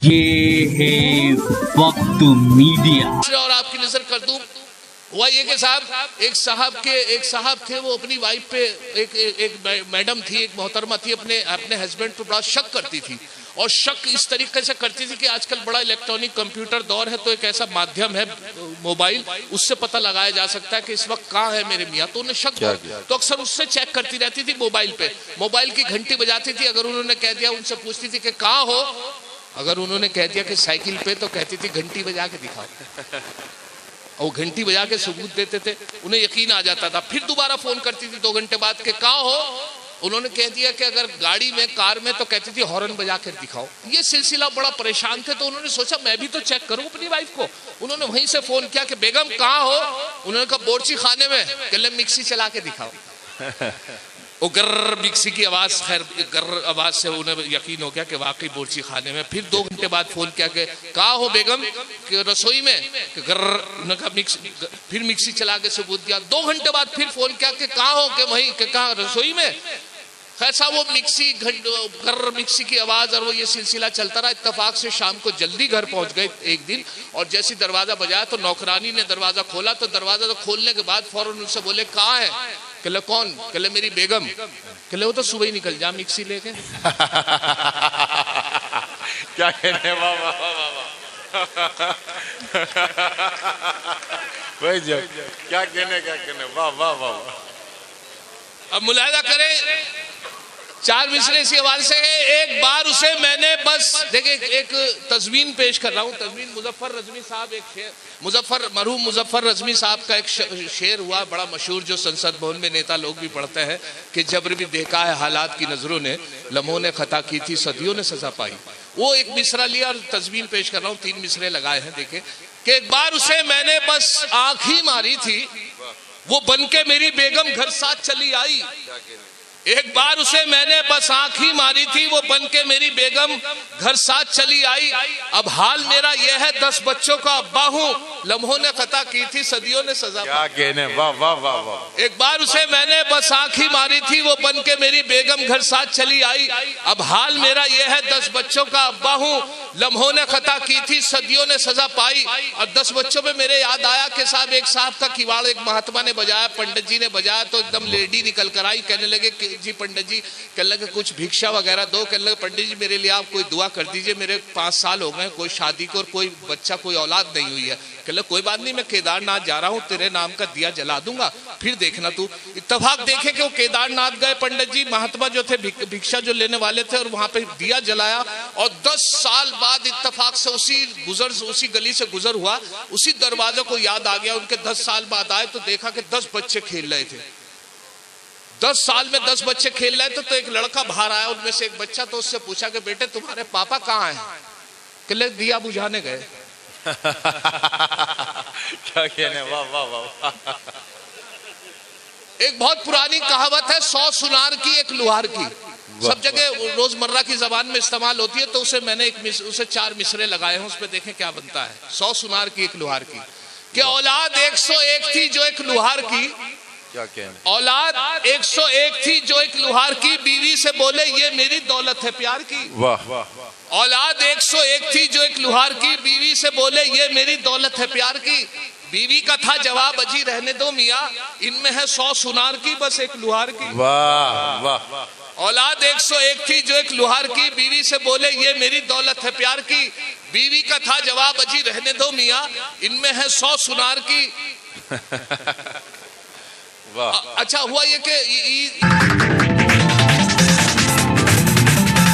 ये है वक्त मीडिया। और आपकी नजर कर दूं, हुआ ये कि एक साहब थे, वो अपनी वाइफ पे एक मैडम थी, एक मोहतरमा थी, अपने हस्बैंड पे बड़ा शक करती थी। और शक इस तरीके से करती थी कि आजकल बड़ा इलेक्ट्रॉनिक कंप्यूटर दौर है, तो एक ऐसा माध्यम है मोबाइल, उससे पता लगाया जा सकता है कि इस वक्त कहाँ है मेरे मियाँ। तो उन्हें शक तो अक्सर उससे चेक करती रहती थी मोबाइल पे, मोबाइल की घंटी बजाती थी। अगर उन्होंने कह दिया, उनसे पूछती थी कि कहाँ हो, अगर उन्होंने कह दिया कि साइकिल पे, तो कहती थी घंटी बजा के दिखाओ। और घंटी बजा के सबूत देते थे, उन्हें यकीन आ जाता था। फिर दोबारा फोन करती थी 2 घंटे बाद के कहाँ हो, उन्होंने कह दिया कि अगर गाड़ी में, कार में, तो कहती थी हॉर्न बजा कर दिखाओ। ये सिलसिला बड़ा परेशान थे, तो उन्होंने सोचा मैं भी तो चेक करूं अपनी वाइफ को। उन्होंने वहीं से फोन किया कि बेगम कहाँ हो, उन्होंने कहा बोर्ची खाने में, कहले मिक्सी चला के दिखाओ। वो गर्र मिक्सी की आवाज, खैर गर्र आवाज से उन्हें यकीन हो गया कि वाकई बोर्ची खाने में। फिर 2 घंटे बाद फोन किया कि कहाँ हो बेगम, कि रसोई में, गर्र, उन्होंने कहा मिक्सी, फिर मिक्सी चला के सबूत दिया। 2 घंटे बाद फिर फोन किया कि कहाँ हो, कि वहीं, कि कहाँ, रसोई में। ऐसा वो मिक्सी की आवाज, और वो ये सिलसिला चलता रहा। इत्तेफाक से शाम को जल्दी घर पहुंच गए एक दिन, और जैसे दरवाजा बजाया तो नौकरानी ने दरवाजा खोला। तो दरवाजा खोलने के बाद फौरन उनसे बोले कहाँ है, कहले कौन, कहले मेरी बेगम, कहले वो तो सुबह ही निकल जा मिक्सी लेके। क्या कहने, वाह वाह वाह, भाई जो क्या कहने, वाह वाह वाह। अब मुलाहिजा करें, 4 मिसरे इसी हवाले से है। एक बार उसे मैंने बस देखिए, एक तस्वीन पेश कर रहा हूँ। तस्वीन मुजफ्फर रजवी साहब, एक शेर, मरहूम मुजफ्फर रजवी साहब का एक शेर हुआ बड़ा मशहूर, जो संसद भवन में नेता लोग भी पढ़ते हैं कि जबर भी देखा है हालात की नजरों ने, लम्हों ने खता की थी सदियों ने सजा पाई। वो एक मिसरा लिया और तस्वीन पेश कर रहा हूँ, 3 मिसरे लगाए हैं। देखे कि एक बार उसे मैंने बस आंख ही मारी थी, वो बनके मेरी बेगम घर साथ चली आई। एक बार उसे मैंने बस आंख ही मारी थी, वो बनके मेरी बेगम घर साथ चली आई। अब हाल मेरा यह है, 10 बच्चों का अब्बा हूँ, लम्हों ने खता की थी सदियों ने सजा। क्या कहने, वाह वाह वाह वाह। एक बार उसे मैंने बस आंख ही मारी थी, वो बनके मेरी बेगम घर साथ चली आई। अब हाल मेरा यह है, 10 बच्चों का अब्बा हूँ, लम्हों ने खता की थी सदियों ने सजा पाई। और 10 बच्चों में मेरे याद आया कि साहब, एक साहब का किवाड़ एक महात्मा ने बजाया, पंडित जी ने बजाया, तो एकदम लेडी निकल कर आई। कहने लगे कि जी पंडित जी, कहने लगे कुछ भिक्षा वगैरह दो। कहने लगे पंडित जी मेरे लिए आप कोई दुआ कर दीजिए, मेरे 5 साल हो गए कोई शादी को, और कोई बच्चा, कोई औलाद नहीं हुई है। कहने लगे कोई बात नहीं, मैं केदारनाथ जा रहा हूँ, तेरे नाम का दिया जला दूंगा, फिर देखना तू। इत्तेफाक देखे कि वो केदारनाथ गए पंडित जी, महात्मा जो थे भिक्षा जो लेने वाले थे, और वहां पे दिया जलाया। और 10 साल बाद इत्तेफाक से उसी गली से गुजर हुआ, उसी दरवाजे को याद आ गया। उनके 10 साल बाद आए तो देखा कि 10 बच्चे खेल रहे थे। 10 साल में 10 बच्चे खेल रहे थे। तो एक लड़का बाहर आया, उनमें से एक बच्चा, तो उससे पूछा कि बेटे तुम्हारे पापा कहाँ हैं? कहले दिया बुझाने गए। क्या कहने, वाह वाह वाह। एक बहुत पुरानी कहावत है, 100 सुनार की एक लुहार की, सब जगह रोजमर्रा की जबान में इस्तेमाल होती है। तो उसे मैंने उसे 4 मिसरे लगाए हैं, उसमें देखें क्या बनता है। 100 सुनार की एक लुहार की, कि औलाद 101 थी जो एक लुहार की, क्या कहने, औलाद 101 थी जो एक लुहार की, बीवी से बोले ये मेरी दौलत है प्यार की। वाह वाह। औलाद 101 थी जो एक लुहार की, बीवी से बोले ये मेरी दौलत है प्यार की। बीवी का था जवाब, अजी रहने दो मियाँ, इनमें है 100 सुनार की बस एक लुहार की। वाह वाह। औलाद 101 थी जो एक लुहार की, बीवी से बोले ये मेरी दौलत है प्यार की। बीवी का था जवाब, अजी रहने दो मियाँ, इनमें है 100 सुनार की। अच्छा हुआ ये कि